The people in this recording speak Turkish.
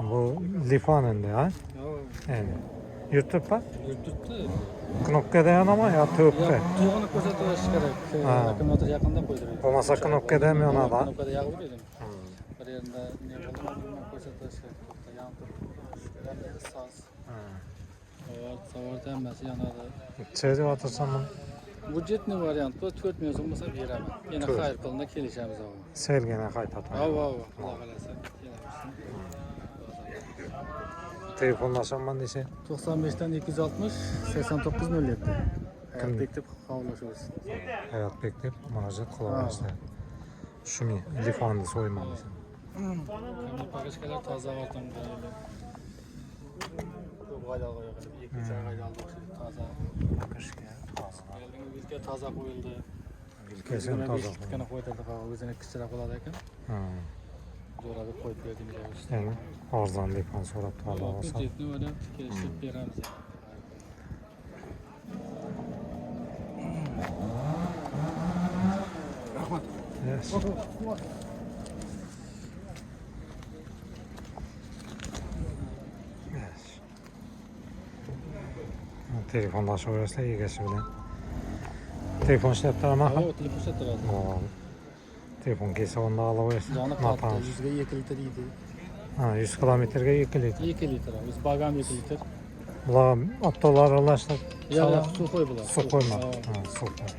Bu Lifan'ın ha? Yani. YouTube'a YouTube'da knopka dayanama ya tüpte. tuğunu ko'rsatish kerak. Akkumulyator yaqinda qo'ydiradi. Bo'lmasa knopka dayanmaydi. Knopkada yog'ib beradi. Bir yerda ne bo'ladi ko'rsatish kerak. Yanib soz. Savarda hammasi yonadi. Çeydi otursan bunu. Budjetli variant bu 4 milyon bo'lsa beraman. Yana xayr qilindi kelishamiz o'g'il. Sergene qaytatar. Xudo xolasa kelarsan. Telefonlaşamman dese. 95 dan 260 8907. Hayat bekletip kavlaşıyoruz. Hayat beklep murojaat qilaverasizlar. Shuni Lifan'ni so'ymasin. Hamma paketkalar toza ortam böyle. Ko'p g'ayda qo'yildi. Ikkinchi g'ayda oldik toza. Paketga toza. Bizga toza qo'yildi. Vilkasini toza. Ikkitani qo'ydirdi, o'zini kichikroq bo'ladi ekan. Jo'rabek qo'yib berdim deyapmiz. Yani arzon Lifan so'rab olib olsa. Budjetni o'ylab kelishib beramiz. Rahmat. Yes. Yes. Telefonlashaverasizlar egasi bilan. Telefon ishlab turami? Ha, telefon ishlatiladi. Telefon kelsa unda olaverasiz. Joni qattiq, 100 ga 2 litr yeydi. Ha, 100 kilometrga 2 litr. 2 litr, biz bagam 2 litr. Bular avtolar aralashtirib Yo'q, suv qo'y bular. su qo'yma. Ha, suv qo'y.